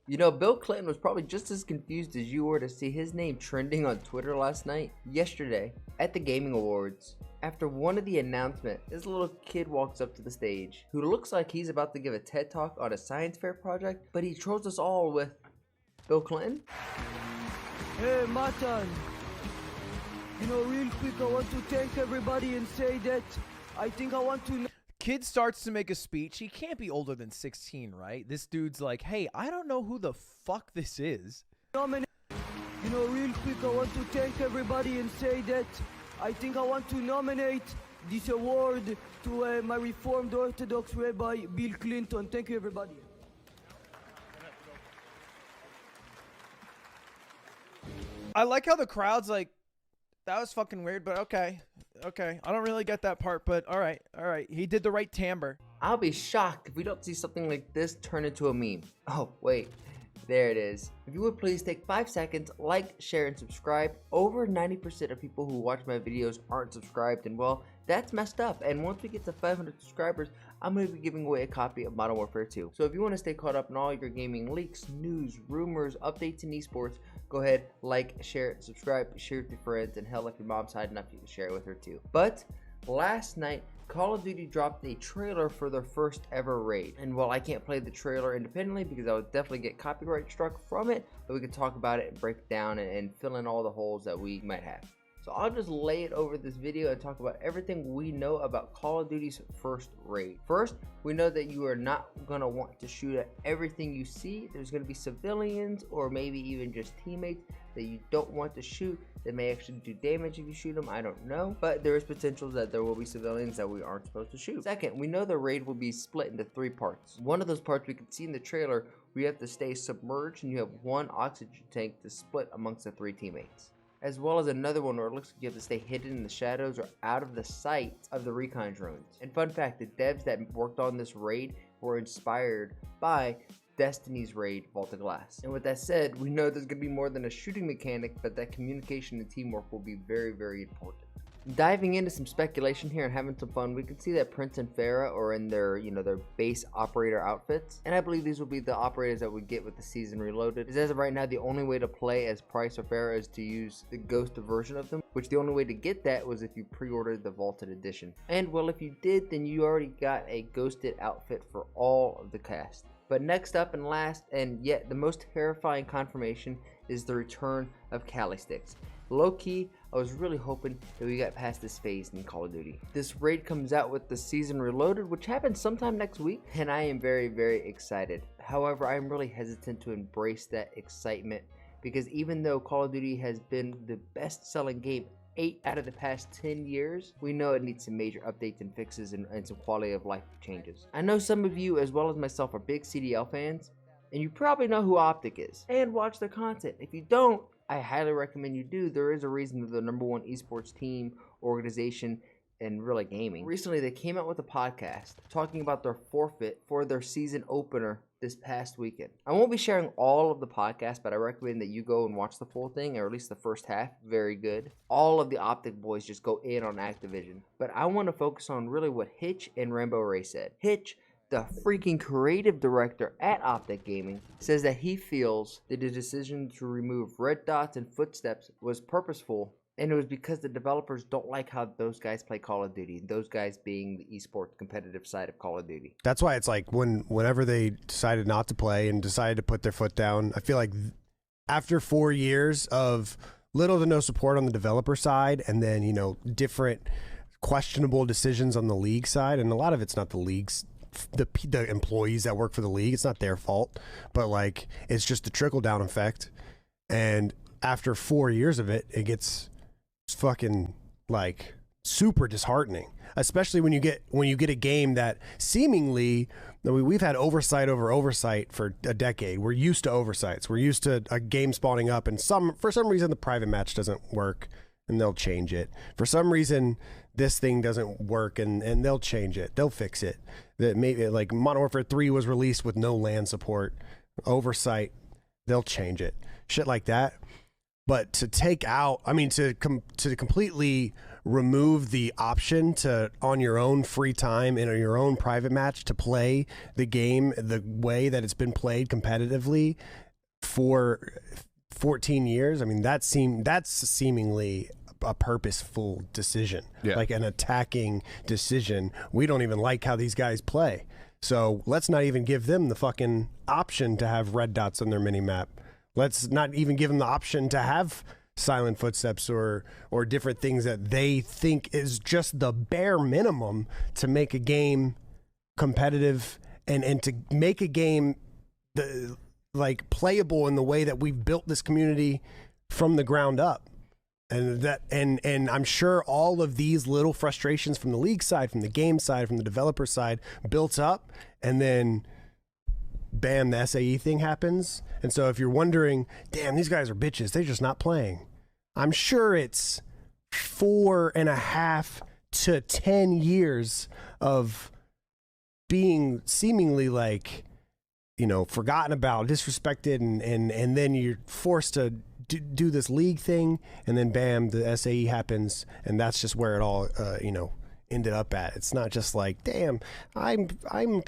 You know, Bill Clinton was probably just as confused as you were to see his name trending on Twitter last night. Yesterday, at the Gaming Awards, after one of the announcements, this little kid walks up to the stage who looks like he's about to give a TED Talk on a science fair project, but he trolls us all with Bill Clinton. Hey, Matan. You know, real quick, I want to thank everybody and say that I think I want to... Kid starts to make a speech. He can't be older than 16, right? This dude's like, hey, I don't know who the fuck this is. You know, real quick, I want to thank everybody and say that I think I want to nominate this award to my Reformed Orthodox Rabbi, Bill Clinton. Thank you, everybody. I like how the crowd's like, that was fucking weird, but okay. Okay, I don't really get that part, but all right. He did the right timbre. I'll be shocked if we don't see something like this turn into a meme. Oh, wait. There it is. If you would please take 5 seconds, like, share, and subscribe. Over 90% of people who watch my videos aren't subscribed, and well, that's messed up. And once we get to 500 subscribers, I'm going to be giving away a copy of Modern Warfare 2. So if you want to stay caught up on all your gaming leaks, news, rumors, updates in esports, go ahead, like, share, subscribe, share with your friends, and hell, if your mom's high enough, you can share it with her too. But last night, Call of Duty dropped a trailer for their first ever raid. And while I can't play the trailer independently because I would definitely get copyright struck from it, but we can talk about it and break it down and fill in all the holes that we might have. So I'll just lay it over this video and talk about everything we know about Call of Duty's first raid. First, we know that you are not going to want to shoot at everything you see. There's going to be civilians or maybe even just teammates that you don't want to shoot that may actually do damage if you shoot them. I don't know, but there is potential that there will be civilians that we aren't supposed to shoot. Second, we know the raid will be split into 3 parts. One of those parts we can see in the trailer, where you have to stay submerged and you have 1 oxygen tank to split amongst the 3 teammates. As well as another one where it looks like you have to stay hidden in the shadows or out of the sight of the recon drones. And fun fact, the devs that worked on this raid were inspired by Destiny's raid, Vault of Glass. And with that said, we know there's going to be more than a shooting mechanic, but that communication and teamwork will be very, very important. Diving into some speculation here and having some fun, we can see that Prince and Farah are in their, their base operator outfits. And I believe these will be the operators that we get with the season reloaded. As of right now, the only way to play as Price or Farah is to use the ghost version of them, which the only way to get that was if you pre-ordered the Vaulted Edition. And well, if you did, then you already got a ghosted outfit for all of the cast. But next up and last, and yet the most terrifying confirmation, is the return of Cali Sticks. Low-key, I was really hoping that we got past this phase in Call of Duty. This raid comes out with the season reloaded, which happens sometime next week, and I am very, very excited. However, I am really hesitant to embrace that excitement, because even though Call of Duty has been the best-selling game 8 out of the past 10 years, we know it needs some major updates and fixes and some quality of life changes. I know some of you, as well as myself, are big CDL fans, and you probably know who OpTic is and watch their content. If you don't, I highly recommend you do. There is a reason they're the #1 esports team, organization, and really gaming. Recently, they came out with a podcast talking about their forfeit for their season opener this past weekend. I won't be sharing all of the podcast, but I recommend that you go and watch the full thing, or at least the first half. Very good. All of the OpTic Boys just go in on Activision. But I want to focus on really what Hitch and Rambo-Ray said. Hitch, the freaking creative director at OpTic Gaming, says that he feels that the decision to remove red dots and footsteps was purposeful, and it was because the developers don't like how those guys play Call of Duty, those guys being the esports competitive side of Call of Duty. That's why it's like whenever they decided not to play and decided to put their foot down, I feel like after 4 years of little to no support on the developer side, and then, different questionable decisions on the league side, and a lot of it's not the league's the employees that work for the league, it's not their fault, but like it's just the trickle down effect. And after 4 years of it, it gets fucking like super disheartening, especially when you get a game that seemingly, we've had oversight over oversight for a decade. We're used to oversights. We're used to a game spawning up, and for some reason the private match doesn't work, and they'll change it. For some reason this thing doesn't work, and they'll change it. They'll fix it. That maybe like Modern Warfare 3 was released with no LAN support. Oversight, they'll change it. Shit like that. But to take out, to completely remove the option to, on your own free time in your own private match, to play the game the way that it's been played competitively for 14 years. I mean, that's seemingly a purposeful decision, like an attacking decision. We don't even like how these guys play, so let's not even give them the fucking option to have red dots on their mini map. Let's not even give them the option to have silent footsteps or different things that they think is just the bare minimum to make a game competitive and to make a game like playable in the way that we've built this community from the ground up. And I'm sure all of these little frustrations from the league side, from the game side, from the developer side built up, and then bam, the SAE thing happens. And so if you're wondering, damn, these guys are bitches, they're just not playing, I'm sure it's 4.5 to 10 years of being seemingly like, you know, forgotten about, disrespected, and then you're forced to do this league thing, and then bam, the SAE happens, and that's just where it all you know, ended up at. It's not just like, damn, I'm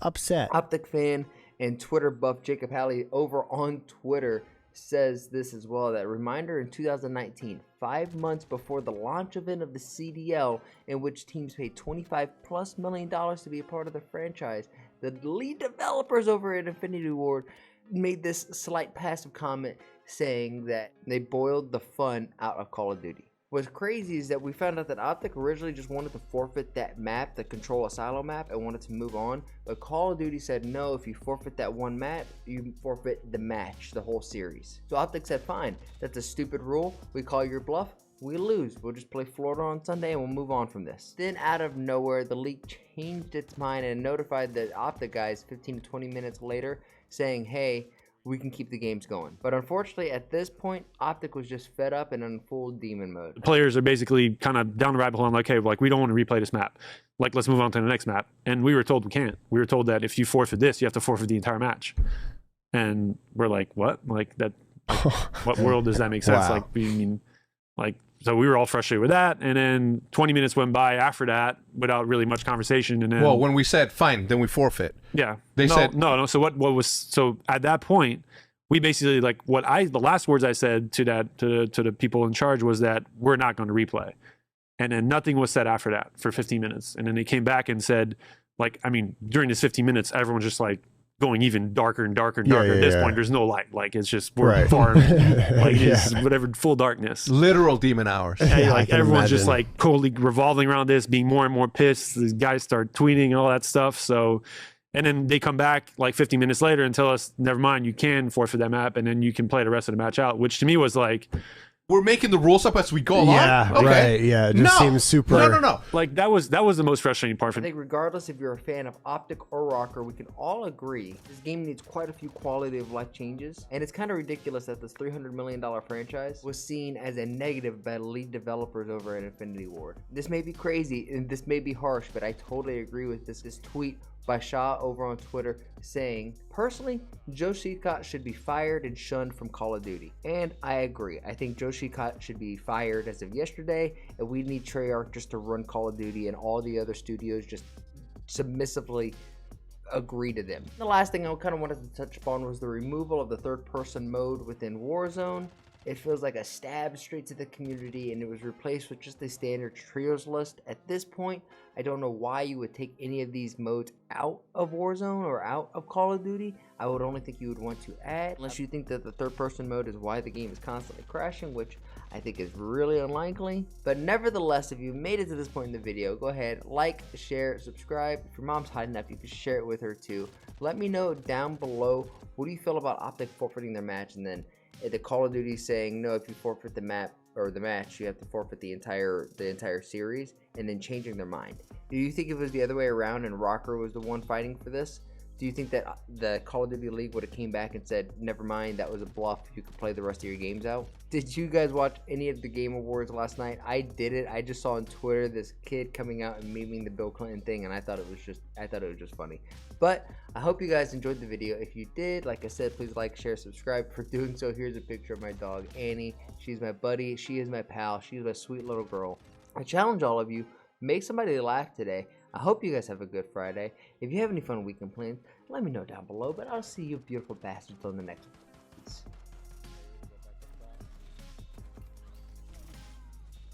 upset. OpTic fan and Twitter buff Jacob Halley over on Twitter says this as well, that reminder in 2019, 5 months before the launch event of the CDL, in which teams paid $25+ million to be a part of the franchise, the lead developers over at Infinity Ward made this slight passive comment saying that they boiled the fun out of Call of Duty. What's crazy is that we found out that OpTic originally just wanted to forfeit that map, the Control Asylum map, and wanted to move on. But Call of Duty said, no, if you forfeit that one map, you forfeit the match, the whole series. So OpTic said, fine, that's a stupid rule. We call your bluff. We lose. We'll just play Florida on Sunday and we'll move on from this. Then out of nowhere, the league changed its mind and notified the OpTic guys 15 to 20 minutes later saying, hey, we can keep the games going. But unfortunately, at this point, OpTic was just fed up and in full demon mode. The players are basically kind of down the rabbit hole and like, hey, like, we don't want to replay this map. Like, let's move on to the next map. And we were told we can't. We were told that if you forfeit this, you have to forfeit the entire match. And we're like, what? Like, that, like, what world does that make sense? Wow. Like, we mean, like, so we were all frustrated with that. And then 20 minutes went by after that without really much conversation. And then, well, when we said, fine, then we forfeit. yeah, They said, no. So what was, so at that point, we basically, like, the last words I said to the people in charge was that we're not going to replay. And then nothing was said after that for 15 minutes. And then they came back and said, like, I mean, during this 15 minutes, everyone's just like going even darker and darker and darker. At this point, there's no light. Like, it's just, we're far, like, it's whatever, full darkness. literal demon hours. And, Yeah, like, everyone's just like totally revolving around this, being more and more pissed. The guys start tweeting and all that stuff. So, and then they come back like 15 minutes later and tell us, never mind, you can forfeit that map and then you can play the rest of the match out, which to me was like, We're making the rules up as we go along? Yeah, Okay. right. Yeah, it just seems super. No. like, that was the most frustrating part for I me. think regardless if you're a fan of OpTic or Rocker, we can all agree this game needs quite a few quality of life changes, and it's kind of ridiculous that this $300 million franchise was seen as a negative by lead developers over at Infinity Ward. This may be crazy and this may be harsh, but I totally agree with this tweet by Shaw over on Twitter saying, personally, Joe Sheetcott should be fired and shunned from Call of Duty. And I agree. I think Joe Sheetcott should be fired as of yesterday, and we need Treyarch just to run Call of Duty and all the other studios just submissively agree to them. The last thing I kind of wanted to touch upon was the removal of the third-person mode within Warzone. It feels like a stab straight to the community, and it was replaced with just a standard trios list. At this point, I don't know why you would take any of these modes out of Warzone or out of Call of Duty. I would only think you would want to add, unless you think that the third-person mode is why the game is constantly crashing, which I think is really unlikely. But nevertheless, if you made it to this point in the video, go ahead, like, share, subscribe. If your mom's hot enough, you can share it with her too. Let me know down below, what do you feel about OpTic forfeiting their match, and then the Call of Duty saying, no, if you forfeit the map or the match, you have to forfeit the entire series, and then changing their mind. Do you think if it was the other way around and Rocker was the one fighting for this? Do you think that the Call of Duty League would have came back and said, never mind, that was a bluff, you could play the rest of your games out? Did you guys watch any of the Game Awards last night? I didn't. I just saw on Twitter this kid coming out and memeing the Bill Clinton thing, and I thought it was just funny. But I hope you guys enjoyed the video. If you did, like I said, please like, share, subscribe. For doing so, here's a picture of my dog, Annie. She's my buddy. She is my pal. She's a sweet little girl. I challenge all of you, make somebody laugh today. I hope you guys have a good Friday. If you have any fun weekend plans, let me know down below, but I'll see you beautiful bastards on the next one. Peace.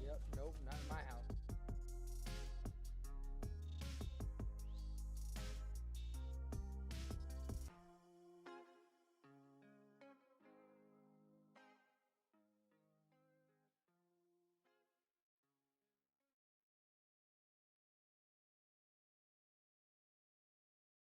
Yep, nope.